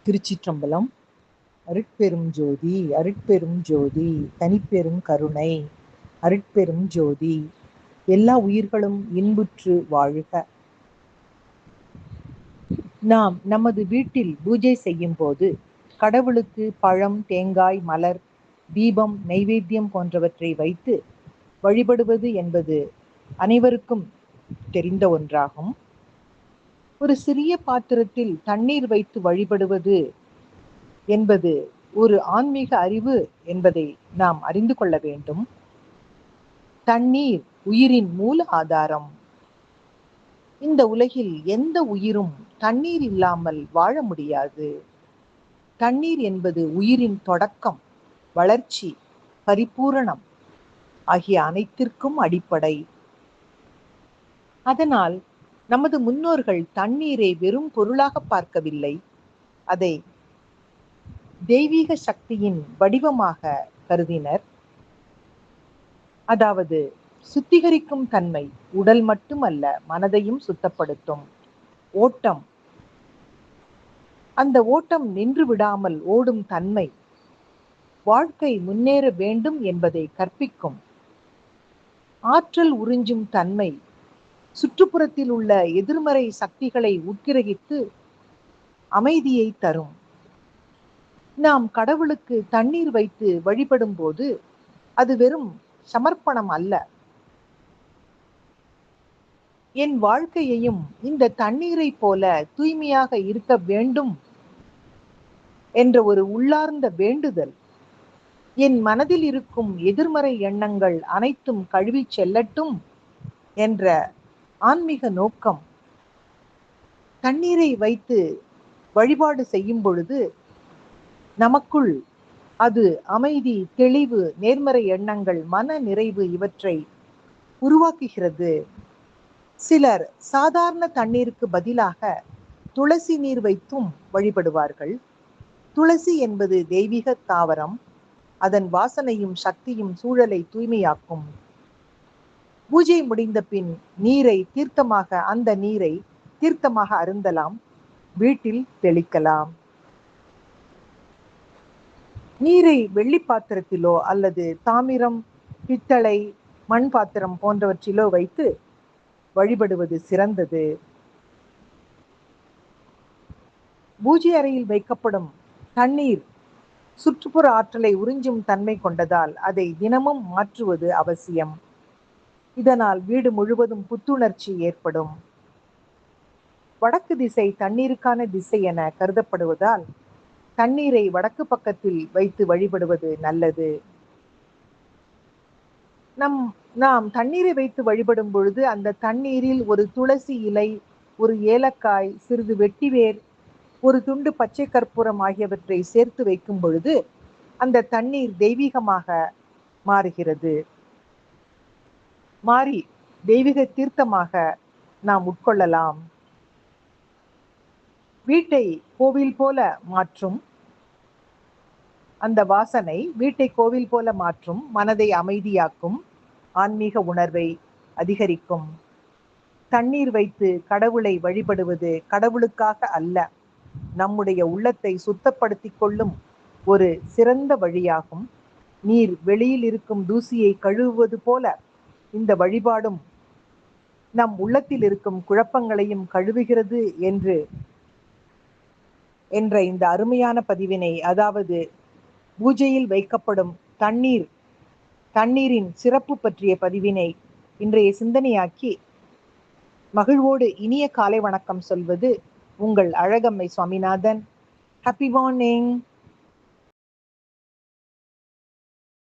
திருச்சிற்றம்பலம். அருட்பெரும் ஜோதி அருட்பெரும் ஜோதி தனிப்பெரும் கருணை அருட்பெரும் ஜோதி. எல்லா உயிர்களும் இன்புற்று வாழ்க. நாம் நமது வீட்டில் பூஜை செய்யும் போது கடவுளுக்கு பழம், தேங்காய், மலர், தீபம், நைவேத்தியம் போன்றவற்றை வைத்து வழிபடுவது என்பது அனைவருக்கும் தெரிந்த ஒன்றாகும். ஒரு சிறிய பாத்திரத்தில் தண்ணீர் வைத்து வழிபடுவது என்பது ஒரு ஆன்மீக அறிவு என்பதை நாம் அறிந்து கொள்ள வேண்டும். தண்ணீர் உயிரின் மூல ஆதாரம். இந்த உலகில் எந்த உயிரும் தண்ணீர் இல்லாமல் வாழ முடியாது. தண்ணீர் என்பது உயிரின் தொடக்கம், வளர்ச்சி, பரிபூரணம் ஆகிய அனைத்திற்கும் அடிப்படை. அதனால் நமது முன்னோர்கள் தண்ணீரை வெறும் பொருளாக பார்க்கவில்லை, அதை தெய்வீக சக்தியின் வடிவமாக கருதினர். அதாவது சுத்திகரிக்கும் தன்மை, உடல் மட்டுமல்ல மனதையும் சுத்தப்படுத்தும் ஓட்டம், அந்த ஓட்டம் நின்று விடாமல் ஓடும் தன்மை, வாழ்க்கை முன்னேற வேண்டும் என்பதை கற்பிக்கும் ஆற்றல் உறிஞ்சும் தன்மை, சுற்றுப்புறத்தில் உள்ள எதிர்மறை சக்திகளை உட்கிரகித்து அமைதியை தரும். நாம் கடவுளுக்கு தண்ணீர் வைத்து வழிபடும் போது அது வெறும் சமர்ப்பணம் அல்ல, என் வாழ்க்கையையும் இந்த தண்ணீரை போல தூய்மையாக இருக்க வேண்டும் என்ற ஒரு உள்ளார்ந்த வேண்டுதல். என் மனதில் இருக்கும் எதிர்மறை எண்ணங்கள் அனைத்தும் கழுவி செல்லட்டும் என்ற ஆன்மீக நோக்கம். தண்ணீரை வைத்து வழிபாடு செய்யும் பொழுது நமக்குள் அது அமைதி, தெளிவு, நேர்மறை எண்ணங்கள், மன நிறைவு இவற்றை உருவாக்குகிறது. சிலர் சாதாரண தண்ணீருக்கு பதிலாக துளசி நீர் வைத்தும் வழிபடுவார்கள். துளசி என்பது தெய்வீக தாவரம். அதன் வாசனையும் சக்தியும் சூழலை தூய்மையாக்கும். பூஜை முடிந்த பின் அந்த நீரை தீர்த்தமாக அருந்தலாம், வீட்டில் தெளிக்கலாம். நீரை வெள்ளி பாத்திரத்திலோ அல்லது தாமிரம், பித்தளை, மண் பாத்திரம் போன்றவற்றிலோ வைத்து வழிபடுவது சிறந்தது. பூஜை அறையில் வைக்கப்படும் தண்ணீர் சுற்றுப்புற ஆற்றலை உறிஞ்சும் தன்மை கொண்டதால் அதை தினமும் மாற்றுவது அவசியம். இதனால் வீடு முழுவதும் புத்துணர்ச்சி ஏற்படும். வடக்கு திசை தண்ணீருக்கான திசை என கருதப்படுவதால் தண்ணீரை வடக்கு பக்கத்தில் வைத்து வழிபடுவது நல்லது. நாம் தண்ணீரை வைத்து வழிபடும் பொழுது அந்த தண்ணீரில் ஒரு துளசி இலை, ஒரு ஏலக்காய், சிறிது வெட்டிவேர், ஒரு துண்டு பச்சை கற்பூரம் ஆகியவற்றை சேர்த்து வைக்கும் பொழுது அந்த தண்ணீர் தெய்வீகமாக மாறுகிறது. மாறி தெய்வீக தீர்த்தமாக நாம் உட்கொள்ளலாம். வீட்டை கோவில் போல மாற்றும் அந்த வாசனை, வீட்டை கோவில் போல மாற்றும், மனதை அமைதியாக்கும், ஆன்மீக உணர்வை அதிகரிக்கும். தண்ணீர் வைத்து கடவுளை வழிபடுவது கடவுளுக்காக அல்ல, நம்முடைய உள்ளத்தை சுத்தப்படுத்திக் கொள்ளும் ஒரு சிறந்த வழியாகும். நீர் வெளியில் இருக்கும் தூசியை கழுவுவது போல இந்த வழிபாடும் நம் உள்ளத்தில் இருக்கும் குழப்பங்களையும் கழுவுகிறது என்ற இந்த அருமையான பதிவினை, அதாவது பூஜையில் வைக்கப்படும் தண்ணீரின் சிறப்பு பற்றிய பதிவினை இன்றைய சிந்தனையாக்கி மகிழ்வோடு இனிய காலை வணக்கம் சொல்வது உங்கள் அழகம்மை சுவாமிநாதன். Happy morning.